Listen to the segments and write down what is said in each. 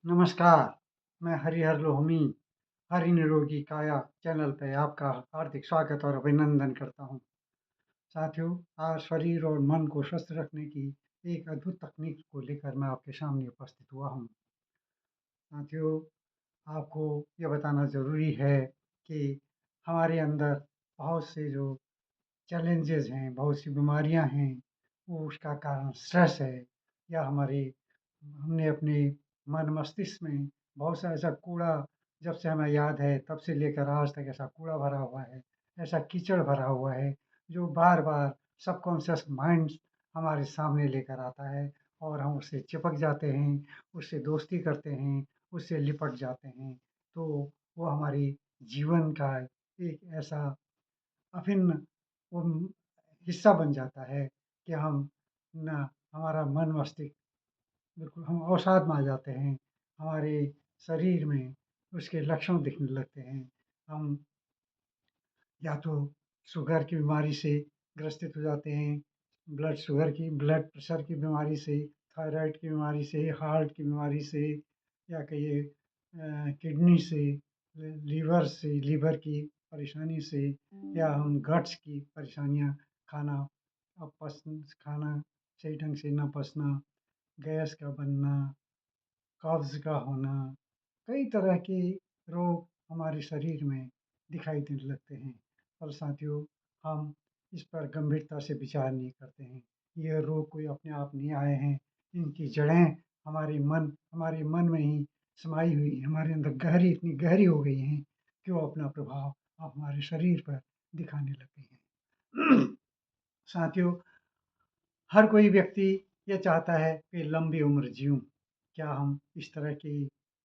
नमस्कार, मैं हरिहर लोहमी, हरि निरोगी काया चैनल पे आपका हार्दिक स्वागत और अभिनंदन करता हूँ। साथियों, आज शरीर और मन को स्वस्थ रखने की एक अद्भुत तकनीक को लेकर मैं आपके सामने उपस्थित हुआ हूँ। साथियों, आपको ये बताना ज़रूरी है कि हमारे अंदर बहुत से जो चैलेंजेज़ हैं, बहुत सी बीमारियाँ हैं, वो उसका कारण स्ट्रेस है या हमारे हमने अपने मन मस्तिष्क में बहुत सा ऐसा कूड़ा जब से हमें याद है तब से लेकर आज तक ऐसा कूड़ा भरा हुआ है, ऐसा कीचड़ भरा हुआ है, जो बार-बार सबकॉन्शियस माइंड हमारे सामने लेकर आता है और हम उससे चिपक जाते हैं, उससे दोस्ती करते हैं, उससे लिपट जाते हैं। तो वो हमारी जीवन का एक ऐसा अभिन्न वो हिस्सा बन जाता है कि हम ना हमारा मन मस्तिष्क बिल्कुल हम अवसाद में आ जाते हैं। हमारे शरीर में उसके लक्षण दिखने लगते हैं। हम या तो शुगर की बीमारी से ग्रसित हो जाते हैं, ब्लड प्रेशर की बीमारी से, थायराइड की बीमारी से, हार्ट की बीमारी से या कहिए किडनी से, लीवर की परेशानी से या हम गट्स की परेशानियाँ खाना खाना सही ढंग से ना पचना, गैस का बनना, कब्ज़ का होना, कई तरह के रोग हमारे शरीर में दिखाई देने लगते हैं। और साथियों, हम इस पर गंभीरता से विचार नहीं करते हैं। ये रोग कोई अपने आप नहीं आए हैं, इनकी जड़ें हमारे मन में ही समाई हुई हैं, हमारे अंदर इतनी गहरी हो गई हैं कि वो अपना प्रभाव अब हमारे शरीर पर दिखाने लग गई हैं। साथियों, हर कोई व्यक्ति ये चाहता है कि लंबी उम्र जिऊँ। क्या हम इस तरह के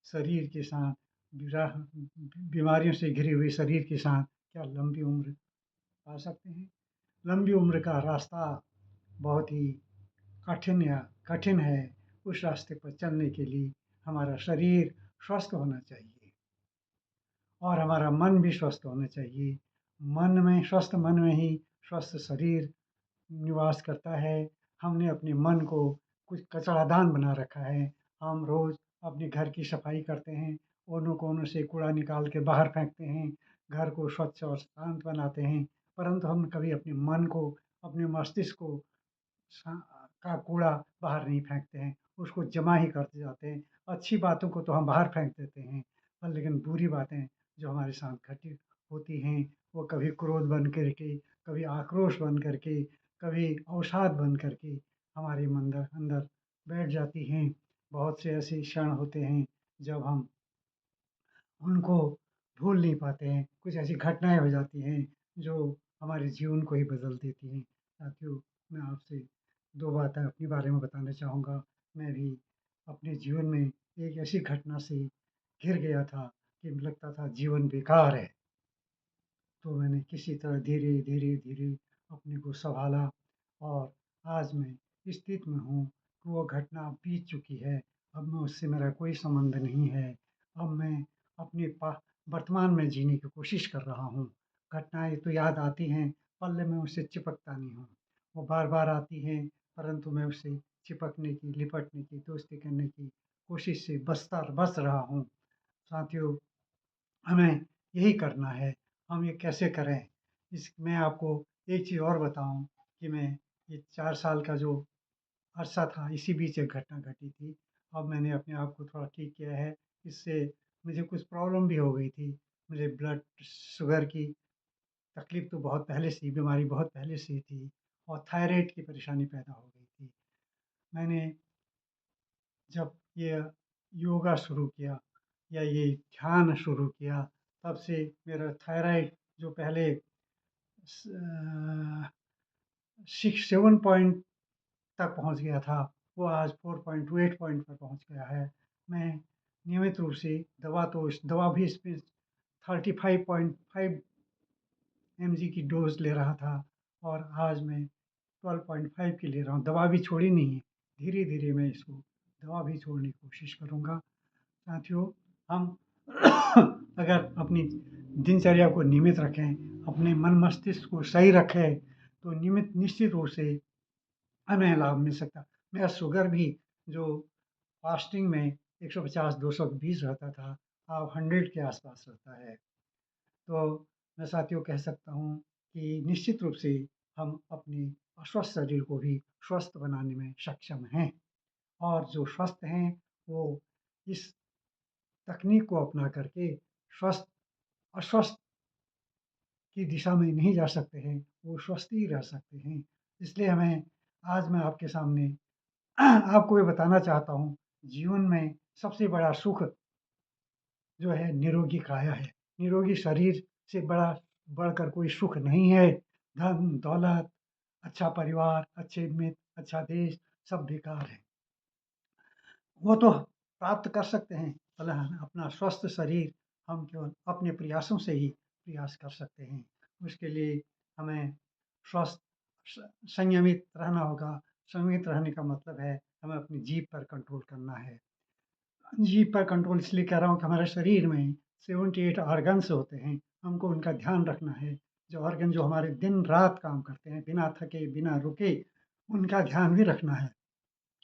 शरीर के साथ विरा बीमारियों से घिरे हुए शरीर के साथ क्या लंबी उम्र पा सकते हैं? लंबी उम्र का रास्ता बहुत ही कठिन है। उस रास्ते पर चलने के लिए हमारा शरीर स्वस्थ होना चाहिए और हमारा मन भी स्वस्थ होना चाहिए। स्वस्थ मन में ही स्वस्थ शरीर निवास करता है। हमने अपने मन को कुछ कचरादान बना रखा है। हम रोज़ अपने घर की सफाई करते हैं, कोनों-कोनों से कूड़ा निकाल के बाहर फेंकते हैं, घर को स्वच्छ और शांत बनाते हैं, परंतु हम कभी अपने मन को, अपने मस्तिष्क को सा का कूड़ा बाहर नहीं फेंकते हैं, उसको जमा ही करते जाते हैं। अच्छी बातों को तो हम बाहर फेंक देते हैं, पर लेकिन बुरी बातें जो हमारे साथ घटित होती हैं, वो कभी क्रोध बन कर के, कभी आक्रोश बन कर के, कभी अवसाद बन कर के हमारे अंदर अंदर बैठ जाती हैं। बहुत से ऐसे क्षण होते हैं जब हम उनको भूल नहीं पाते हैं। कुछ ऐसी घटनाएँ हो जाती हैं जो हमारे जीवन को ही बदल देती हैं। साथियों, मैं आपसे 2 बातें अपने बारे में बताना चाहूँगा। मैं भी अपने जीवन में एक ऐसी घटना से घिर गया था कि लगता था जीवन बेकार है। तो मैंने किसी तरह धीरे-धीरे अपने को सँभाला और आज मैं इस स्थिति में हूँ कि वो घटना बीत चुकी है। अब मैं उससे मेरा कोई संबंध नहीं है। अब मैं अपने वर्तमान में जीने की कोशिश कर रहा हूँ। घटनाएँ तो याद आती हैं, पर मैं उससे चिपकता नहीं हूँ। वो बार-बार आती हैं, परंतु मैं उससे चिपकने की, लिपटने की, दोस्ती करने की कोशिश से बच रहा हूँ। साथियों, हमें यही करना है। हम ये कैसे करें? मैं आपको एक चीज़ और बताऊँ कि मैं ये 4 साल का जो अरसा था, इसी बीच एक घटना घटी थी। अब मैंने अपने आप को थोड़ा ठीक किया है। इससे मुझे कुछ प्रॉब्लम भी हो गई थी। मुझे ब्लड शुगर की तकलीफ़ तो बहुत पहले से ही बीमारी बहुत पहले से ही थी और थायरॉइड की परेशानी पैदा हो गई थी। मैंने जब ये योगा शुरू किया या ये ध्यान शुरू किया, तब से मेरा थायरॉइड जो पहले 6 7 पॉइंट तक पहुँच गया था, वो आज 4.28 पॉइंट पर पहुँच गया है। मैं नियमित रूप से दवा भी इसमें 35.5 एमजी की डोज़ ले रहा था और आज मैं 12.5 की ले रहा हूँ। दवा भी छोड़ी नहीं है। धीरे-धीरे मैं इसको दवा भी छोड़ने की कोशिश करूँगा। साथियों, हम अगर अपनी दिनचर्या को नियमित रखें, अपने मन मस्तिष्क को सही रखें, तो निश्चित रूप से हमें लाभ मिल सकता है। मेरा शुगर भी जो फास्टिंग में 150, 220 रहता था, अब 100 के आसपास रहता है। तो मैं साथियों कह सकता हूँ कि निश्चित रूप से हम अपने अस्वस्थ शरीर को भी स्वस्थ बनाने में सक्षम हैं और जो स्वस्थ हैं, वो इस तकनीक को अपना करके स्वस्थ अस्वस्थ की दिशा में नहीं जा सकते हैं, वो स्वस्थ ही रह सकते हैं। इसलिए आज मैं आपके सामने आपको ये बताना चाहता हूँ, जीवन में सबसे बड़ा सुख जो है निरोगी काया है। निरोगी शरीर से बढ़कर कोई सुख नहीं है। धन, दौलत, अच्छा परिवार, अच्छे मित्र, अच्छा देश सब बेकार है। वो तो प्राप्त कर सकते हैं, पर अपना स्वस्थ शरीर हम केवल अपने प्रयासों से ही प्रयास कर सकते हैं। उसके लिए हमें स्वस्थ स संयमित रहना होगा। संयमित रहने का मतलब है हमें अपनी जीभ पर कंट्रोल करना है। जीभ पर कंट्रोल इसलिए कर रहा हूँ कि हमारे शरीर में 78 ऑर्गन्स होते हैं, हमको उनका ध्यान रखना है। जो ऑर्गन जो हमारे दिन-रात काम करते हैं, बिना थके, बिना रुके, उनका ध्यान भी रखना है।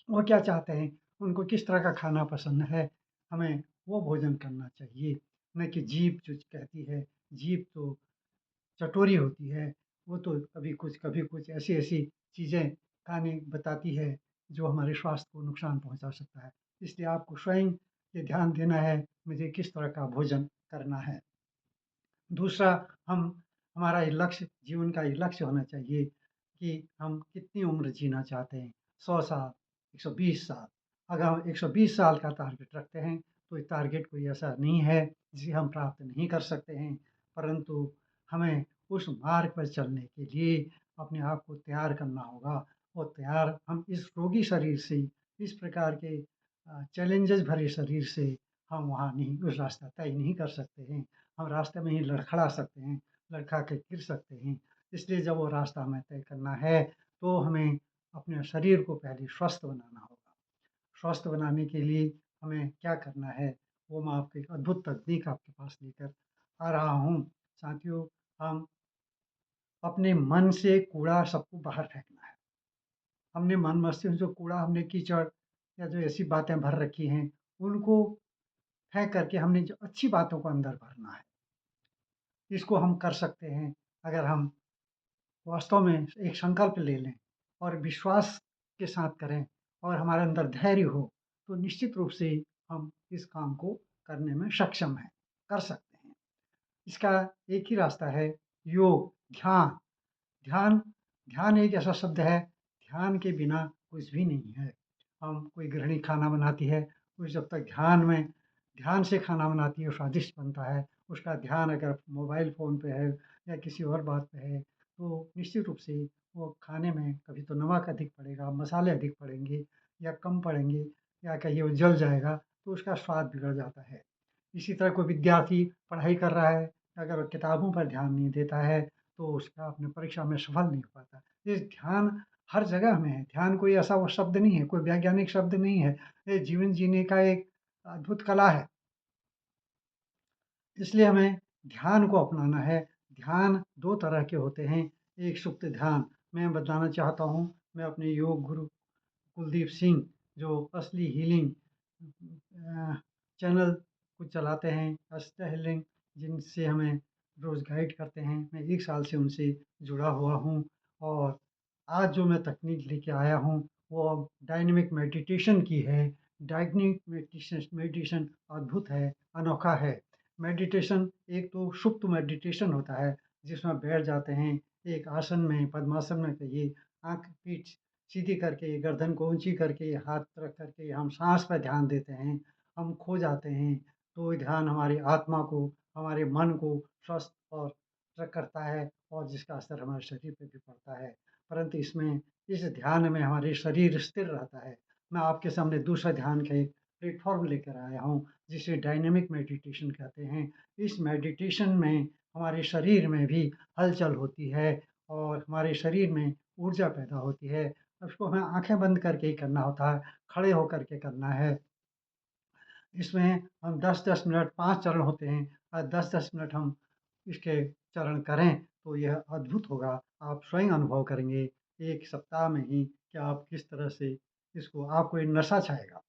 वो क्या चाहते हैं, उनको किस तरह का खाना पसंद है, हमें वो भोजन करना चाहिए। न कि जीभ जो कहती है, जीभ तो चटोरी होती है, वो तो कभी कुछ ऐसी-ऐसी चीज़ें खाने बताती है, जो हमारे स्वास्थ्य को नुकसान पहुँचा सकता है। इसलिए आपको स्वयं ये ध्यान देना है, मुझे किस तरह का भोजन करना है। दूसरा हम हमारा ये लक्ष्य जीवन का ये लक्ष्य होना चाहिए कि हम कितनी उम्र जीना चाहते हैं, 100 साल, 120 साल। अगर हम 120 साल का टारगेट रखते हैं, तो ये टारगेट कोई ऐसा नहीं है, जिसे हम प्राप्त नहीं कर सकते हैं, परंतु हमें उस मार्ग पर चलने के लिए अपने आप को तैयार करना होगा और तैयार हम इस रोगी शरीर से, इस प्रकार के चैलेंजेस भरे शरीर से हम वहाँ नहीं उस रास्ता तय नहीं कर सकते हैं। हम रास्ते में ही लड़खड़ा सकते हैं, लड़खड़ा के गिर सकते हैं। इसलिए जब वो रास्ता हमें तय करना है, तो हमें अपने शरीर को पहले स्वस्थ बनाना होगा। स्वस्थ बनाने के लिए हमें क्या करना है, वो मैं आपको एक अद्भुत तकनीक आपके पास लेकर आ रहा हूँ। साथियों, हम अपने मन से कूड़ा सबको बाहर फेंकना है। हमने मन मस्तिष्क में जो कूड़ा हमने कीचड़ या जो ऐसी बातें भर रखी हैं, उनको फेंक करके हमने जो अच्छी बातों को अंदर भरना है। इसको हम कर सकते हैं अगर हम वास्तव में एक संकल्प ले लें और विश्वास के साथ करें और हमारे अंदर धैर्य हो, तो निश्चित रूप से हम इस काम को करने में सक्षम हैं, कर सकते हैं। इसका एक ही रास्ता है योग, ध्यान। ध्यान ध्यान एक ऐसा शब्द है, ध्यान के बिना कुछ भी नहीं है। हम कोई गृहिणी खाना बनाती है, वो जब तक ध्यान से खाना बनाती है, स्वादिष्ट बनता है। उसका ध्यान अगर मोबाइल फ़ोन पे है या किसी और बात पे है, तो निश्चित रूप से वो खाने में कभी तो नमक अधिक पड़ेगा, मसाले अधिक पड़ेंगे या कम पड़ेंगे या कहिए वो जल जाएगा, तो उसका स्वाद बिगड़ जाता है। इसी तरह कोई विद्यार्थी पढ़ाई कर रहा है, अगर वो किताबों पर ध्यान नहीं देता है, तो उसका अपने परीक्षा में सफल नहीं हो पाता। ये ध्यान हर जगह में है, ध्यान कोई ऐसा वो शब्द नहीं है, कोई वैज्ञानिक शब्द नहीं है, ये जीवन जीने का एक अद्भुत कला है। इसलिए हमें ध्यान को अपनाना है। ध्यान 2 तरह के होते हैं, एक सुप्त ध्यान मैं बताना चाहता हूँ, मैं अपने योग गुरु कुलदीप सिंह जो असली हीलिंग चैनल को चलाते हैं, अस्त्र हीलिंग जिनसे हमें रोज़ गाइड करते हैं। मैं 1 साल से उनसे जुड़ा हुआ हूँ और आज जो मैं तकनीक लेके आया हूँ, वो अब डायनामिक मेडिटेशन की है। डायनामिक मेडिटेशन अद्भुत है, अनोखा है। मेडिटेशन एक तो सुप्त मेडिटेशन होता है, जिसमें बैठ जाते हैं, एक आसन में, पद्मासन में कहिए, आँख पीठ सीधी करके, गर्दन को ऊँची करके, हाथ रख करके हम साँस पे ध्यान देते हैं, हम खो जाते हैं। तो ये ध्यान हमारी आत्मा को, हमारे मन को स्वस्थ और करता है और जिसका असर हमारे शरीर पे भी पड़ता है। परंतु इस ध्यान में हमारे शरीर स्थिर रहता है। मैं आपके सामने दूसरा ध्यान का एक प्लेटफ़ॉर्म लेकर आया हूँ, जिसे डायनामिक मेडिटेशन कहते हैं। इस मेडिटेशन में हमारे शरीर में भी हलचल होती है और हमारे शरीर में ऊर्जा पैदा होती है। उसको हमें आँखें बंद करके ही करना होता है, खड़े होकर के करना है। इसमें हम 10-10 मिनट 5 चरण होते हैं 10-10 मिनट हम इसके चरण करें तो यह अद्भुत होगा। आप स्वयं अनुभव करेंगे 1 सप्ताह में ही कि आप किस तरह से इसको आपको ये नशा छाएगा।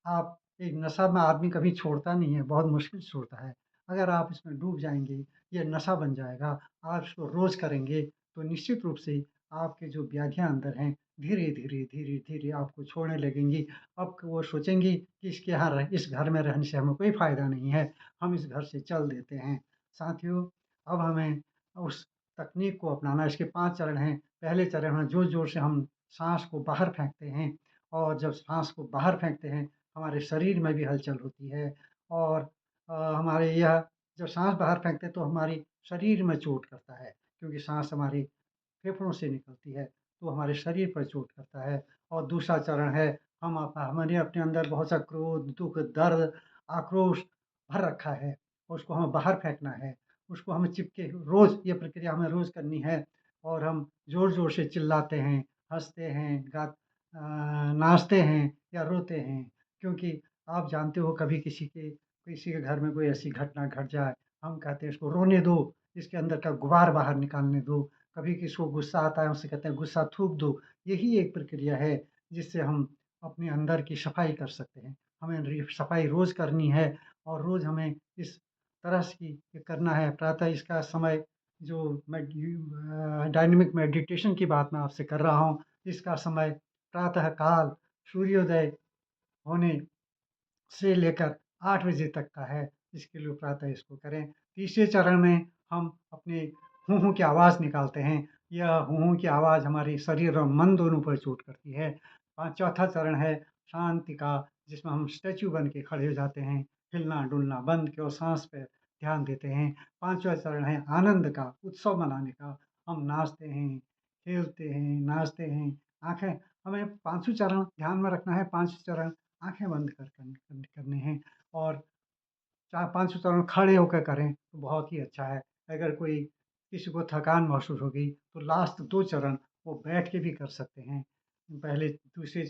आप एक नशा में आदमी कभी छोड़ता नहीं है, बहुत मुश्किल से छोड़ता है। अगर आप इसमें डूब जाएँगे, ये नशा बन जाएगा, आप इसको रोज़ करेंगे, तो निश्चित रूप से आपके जो व्याधियाँ अंदर हैं, धीरे-धीरे, धीरे-धीरे आपको छोड़ने लगेंगी। अब वो सोचेंगी कि इसके यहाँ रह इस घर में रहने से हमें कोई फ़ायदा नहीं है, हम इस घर से चल देते हैं। साथियों, अब हमें उस तकनीक को अपनाना है। इसके 5 चरण हैं। पहले चरण में ज़ोर-ज़ोर से हम साँस को बाहर फेंकते हैं और जब साँस को बाहर फेंकते हैं, हमारे शरीर में भी हलचल होती है और हमारे यह जब साँस बाहर फेंकते हैं तो हमारी शरीर में चोट करता है, क्योंकि साँस हमारी फेफड़ों से निकलती है, तो हमारे शरीर पर चोट करता है। और दूसरा चरण है, हमने अपने अंदर बहुत सा क्रोध, दुःख, दर्द, आक्रोश भर रखा है, उसको हमें बाहर फेंकना है। उसको हमें चिपके रोज़ ये प्रक्रिया हमें रोज़ करनी है और हम ज़ोर-ज़ोर से चिल्लाते हैं, हँसते हैं, नाचते हैं या रोते हैं। क्योंकि आप जानते हो कभी किसी के घर में कोई ऐसी घटना घट जाए, हम कहते हैं इसको रोने दो, इसके अंदर का गुबार बाहर निकालने दो। कभी किसी को गुस्सा आता है, उसे कहते हैं गुस्सा थूक दो। यही एक प्रक्रिया है जिससे हम अपने अंदर की सफाई कर सकते हैं। हमें सफाई रोज़ करनी है और रोज़ हमें इस तरह से ये करना है। प्रातः इसका समय जो डायनामिक मेडिटेशन की बात मैं आपसे कर रहा हूँ, इसका समय प्रातः काल सूर्योदय होने से लेकर 8 बजे तक का है, इसके लिए प्रातः इसको करें। तीसरे चरण में हम अपने हूँ-हूँ की आवाज़ निकालते हैं। यह हूँ-हूँ की आवाज़ हमारे शरीर और मन दोनों पर चोट करती है। चौथा चरण है शांति का, जिसमें हम स्टैच्यू बन के खड़े हो जाते हैं, हिलना-डुलना बंद केवल साँस पे ध्यान देते हैं। पाँचवाँ चरण है आनंद का, उत्सव मनाने का। हम नाचते हैं, खेलते हैं, नाचते हैं। आँखें हमें पाँचों चरण ध्यान में रखना है, 5 चरण आँखें बंद करने हैं और 4-5 चरण खड़े होकर करें तो बहुत ही अच्छा है। अगर कोई किसी को थकान महसूस होगी तो लास्ट 2 चरण वो बैठ के भी कर सकते हैं। पहले दूसरे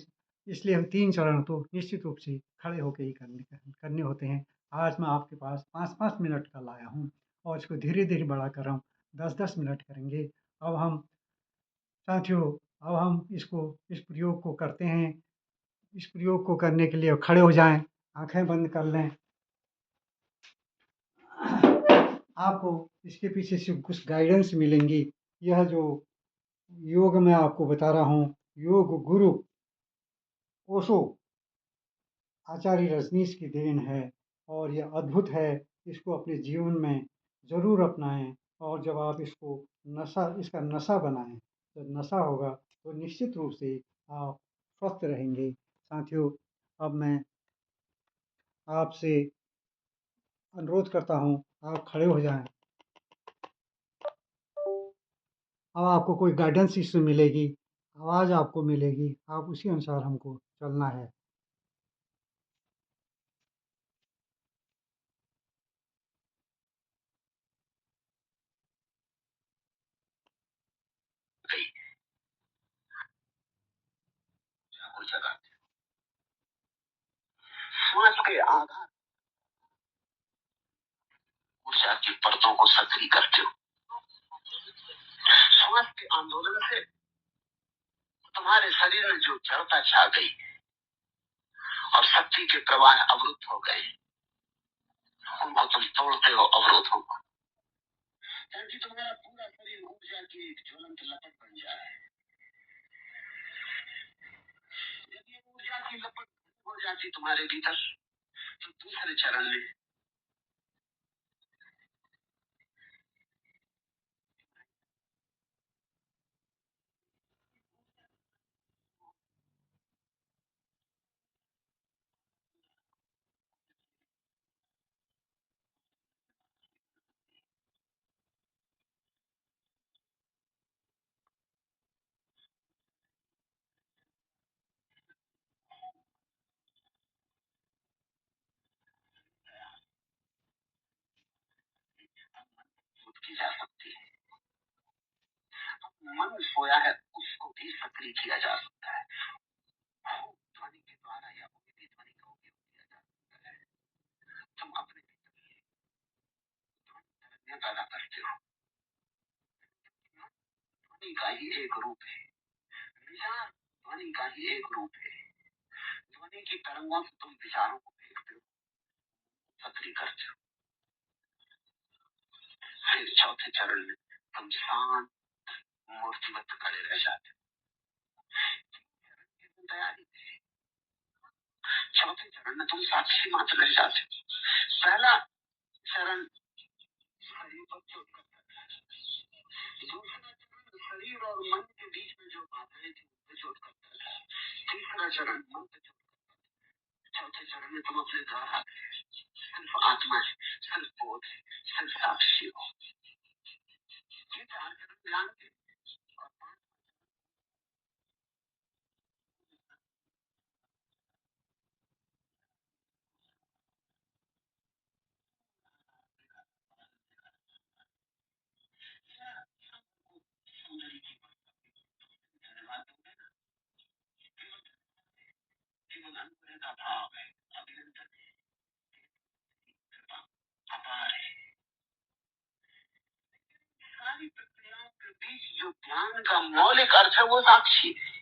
इसलिए हम 3 चरण तो निश्चित रूप से खड़े होके ही करने होते हैं। आज मैं आपके पास 5-5 मिनट का लाया हूँ और इसको धीरे-धीरे बढ़ाकर हम 10-10 मिनट करेंगे। अब हम साथियों अब हम इस प्रयोग को करते हैं। इस प्रयोग को करने के लिए खड़े हो जाएँ, आँखें बंद कर लें। आपको इसके पीछे से कुछ गाइडेंस मिलेंगी। यह जो योग मैं आपको बता रहा हूँ, योग गुरु ओशो, आचार्य रजनीश की देन है और यह अद्भुत है। इसको अपने जीवन में ज़रूर अपनाएँ और जब आप इसका नशा बनाएँ, जब नशा होगा तो निश्चित रूप से आप स्वस्थ रहेंगे। साथियों, अब मैं आपसे अनुरोध करता हूँ, आप खड़े हो जाएँ। अब आपको कोई गाइडेंस इससे मिलेगी, आवाज़ आपको मिलेगी, आप उसी अनुसार हमको चलना है। श्वास के आधार ऊर्जा की परतों को सक्रिय करते हो। श्वास के आंदोलन से तुम्हारे शरीर में जो जड़ता छा गई और शक्ति के प्रवाह अवरुद्ध हो गए, उनको तुम तोड़ते हो, अवरोध हो, ताकि तुम्हारा पूरा शरीर ऊर्जा की एक ज्वलंत लपट बन जाए। यदि ऊर्जा की लपट हो जाती तुम्हारे भीतर, तो दूसरे चरण में की जा सकती है। मन सोया है, उसको भी सक्रिय किया जा सकता है। ध्वनि के द्वारा या कोई भी ध्वनि का उपयोग किया जा सकता है। तुम अपने ध्वनि पैदा करते हो। ध्वनि का ही एक रूप है, विचार ध्वनि का ही एक रूप है। ध्वनि की तरंगों से तुम विचारों को पत्री करते हो। फिर चौथे चरण में तुम शांत मूर्तिमत खड़े रह जाते हो। तैयारी चौथे चरण में तुम साक्षी मात्र रह जाते हो। पहला चरण शरीर पर चोट करता है, दूसरा चरण शरीर और मन के बीच में जो बाधाएं थी उन पर चोट करता है, तीसरा चरण मन पे चोट करता है, चौथे चरण में तुम अपने द्वार आते हैं। सिर्फ आत्मा है, सिर्फ बोध है, सिर्फ साक्षी हो। ये चार चरण ध्यान के और केवल अनुग्रह का भाव है, अभिनंदन अपार है। सारी प्रक्रियाओं के बीच जो ज्ञान का मौलिक अर्थ है वो साक्षी है।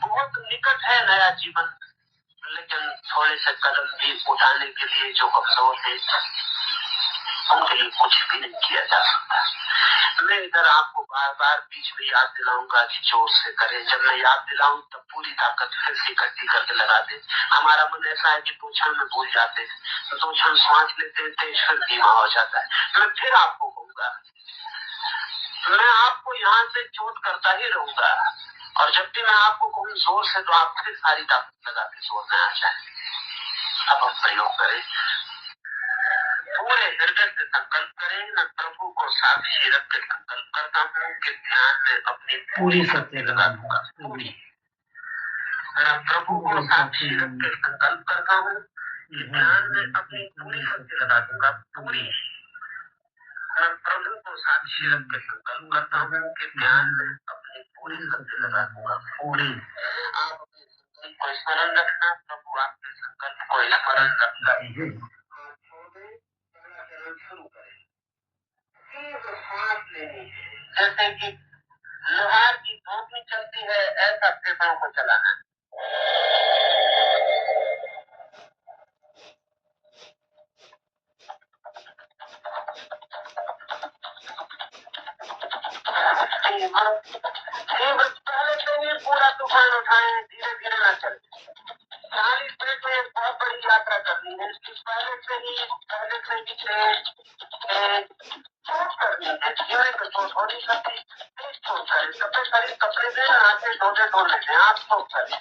बहुत निकट है नया जीवन, लेकिन थोड़े से कदम भी उठाने के लिए जो कमजोर है उनके लिए कुछ भी नहीं किया जा सकता। मैं इधर आपको बार बार बीच में याद दिलाऊंगा कि जोर से करें। जब मैं याद दिलाऊं तब पूरी ताकत फिर से इकट्ठी करके लगा दे। हमारा मन ऐसा है कि 2 क्षण में भूल जाते हैं, 2 क्षण सांस लेते हैं, तेज फिर धीमा हो जाता है। मैं फिर आपको कहूंगा, मैं आपको यहाँ से चोट करता ही रहूंगा, और जब भी मैं आपको कहूँ जोर से तो आप फिर सारी ताकत लगा के जोर में आ जाए। अब हम प्रयोग करें, पूरे हृदय से संकल्प करें। मैं प्रभु को साक्षी रख के संकल्प करता हूँ कि ध्यान में अपनी पूरी शक्ति लगा दूंगा। पूरी मैं प्रभु को साक्षी रख के संकल्प करता हूँ कि ध्यान में अपनी पूरी शक्ति लगा दूंगा। पूरी मैं प्रभु को साक्षी रख के संकल्प करता हूँ कि ध्यान में अपनी पूरी शक्ति लगा दूंगा। पूरी आप अपने संकल्प को स्मरण रखना, प्रभु आपके संकल्प को स्मरण रखता है। शुरू करें, तीव्र सांस लेनी है, जैसे कि लोहार की धोपनी चलती है ऐसा फेफड़ों को चलाना। पहले से ही पूरा तूफान उठाएं, धीरे धीरे न चले। 40 मिनट में एक बहुत बड़ी यात्रा करनी है, पहले से ही चोट करनी है। जीवन को चोट हो नहीं सकती, तेज चोट करें, कपड़े खरीद कपड़े दें, हाथ से धोते धो लेते हैं, आप चोट करें।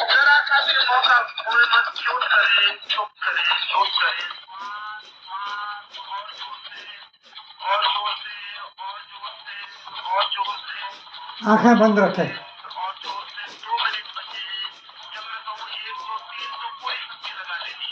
जरा सा भी मौका भूल मत, चोट करें, चुप करें, चोट करें, और जोर से, और जोर से, और जोर से, आंखें बंद रखें। और जोर से 2 मिनट बचे। जब मैं कहूँ 1 2 3 तो पूरी शक्ति लगा देनी।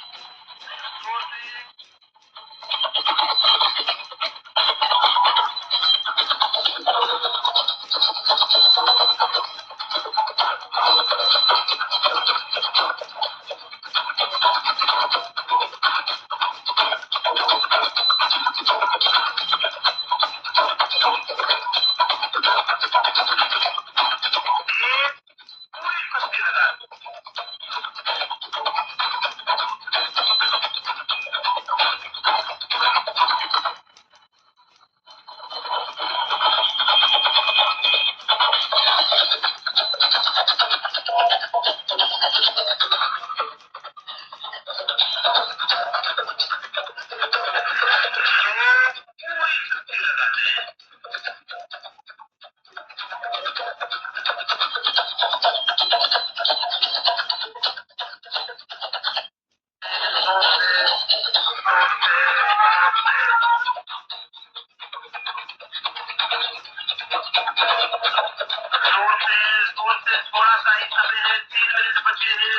जोर से थोड़ा सा ही समय है, 3 मिनट बचे हैं।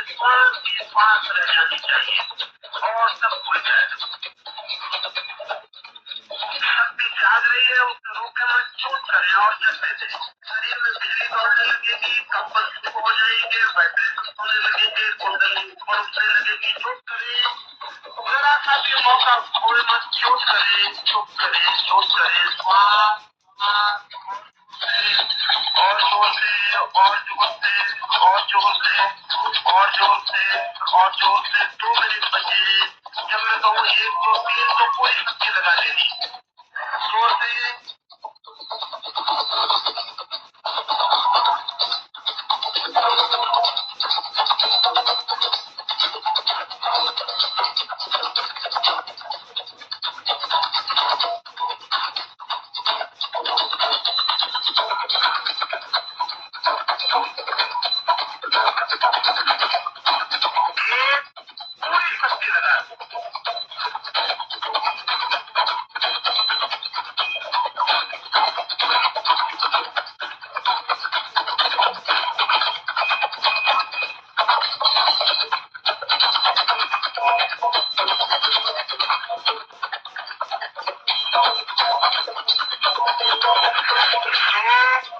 श्वास रह जानी चाहिए और सब भूल जाएगा। शक्ति जाग रही है, उसको रोके मत, चोट करें और चलते थे। शरीर में बिजली दौड़ने लगेगी, कंपन शुरू हो जाएंगे, वाइब्रेशन होने लगेंगे, कुंडली ऊपर उठने लगेगी। चोट करें, जरा सा भी मौका खोए मत, चोट करें, चुप करें, चोट करें, और जोर से और जोर से और जोर से और जोर से और जोर से 2 मिनट बचे। जब मैं कहूँ 1 2 3 तो पूरी शक्ति लगा देनी। जोर से पूरी शक्ति लगा।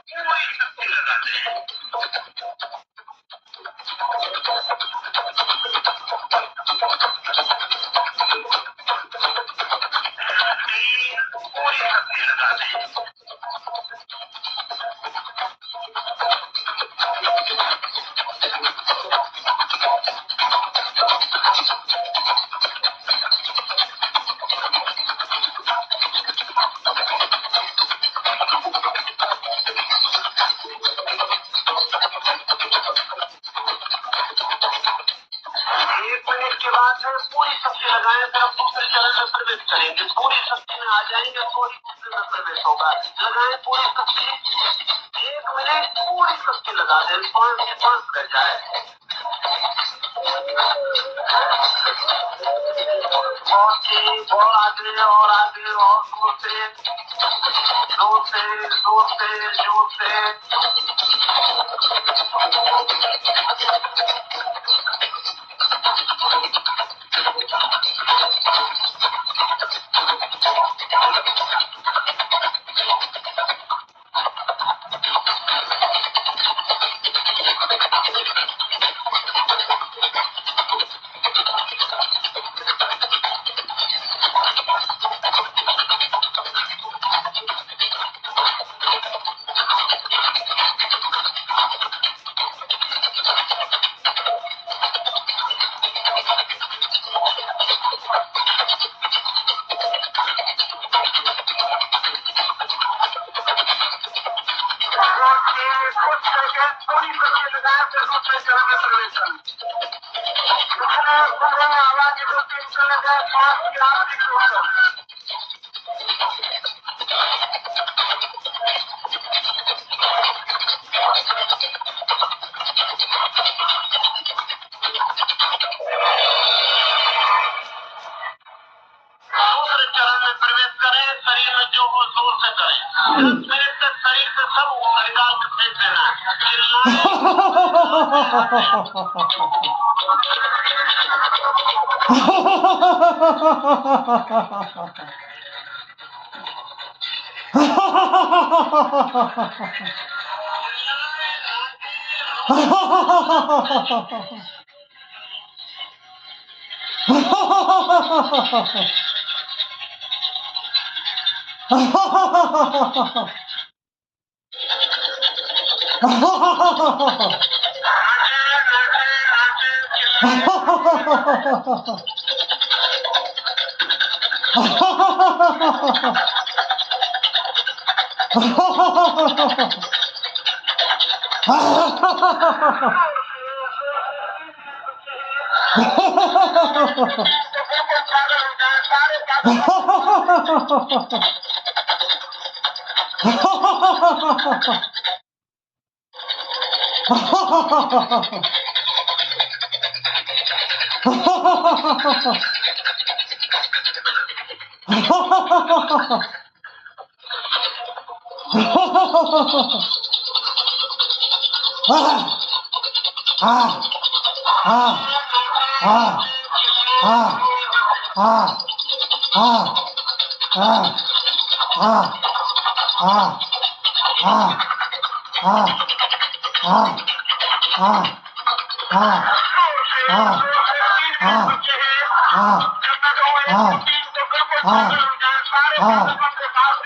पूरी शक्ति लगा दे। पूरी शक्ति लगा दे। के बाद में पूरी शक्ति लगाएं, फिर हम दूसरे चरण में प्रवेश करेंगे। पूरी शक्ति में आ जाएंगे तो ही दूसरे में प्रवेश होगा। लगाएं पूरी शक्ति, 1 मिनट पूरी शक्ति लगा दें, 5 से 5 कर जाए। और आगे और आगे और जोर से जोर से जोर से जोर से। कुछ सेकंड पूरी शक्ति लगाए, फिर दूसरे चरण में प्रवेश करें। आवाज 2 3 चले गए, 5 की आखिरी क्वेश्चन। दूसरे चरण में प्रवेश करें, शरीर में जो हो जोर से करें। 10 मिनट तक शरीर से सब निकाल के फेंक देना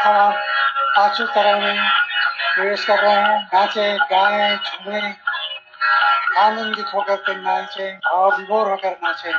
अब आप आंसू तरंग में प्रवेश कर रहे हैं। नाचे, गाएं, झूमें, आनंदित होकर के नाचे, भाव विभोर होकर नाचे।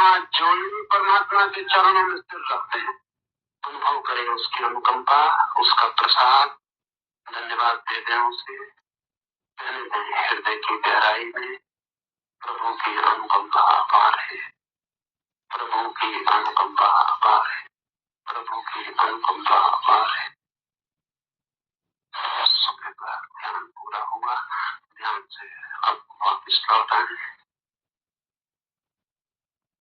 हाथ जोड़े परमात्मा के चरणों में सिर रखते हैं, अनुभव करें उसकी अनुकंपा, उसका प्रसाद, धन्यवाद दे दें उसे, कहने दें हृदय की गहराई में प्रभु की अनुकंपा अपार है, प्रभु की अनुकंपा अपार है, प्रभु की अनुकंपा अपार है। सुबह का ध्यान पूरा हुआ, ध्यान से अब वापिस लौट आए।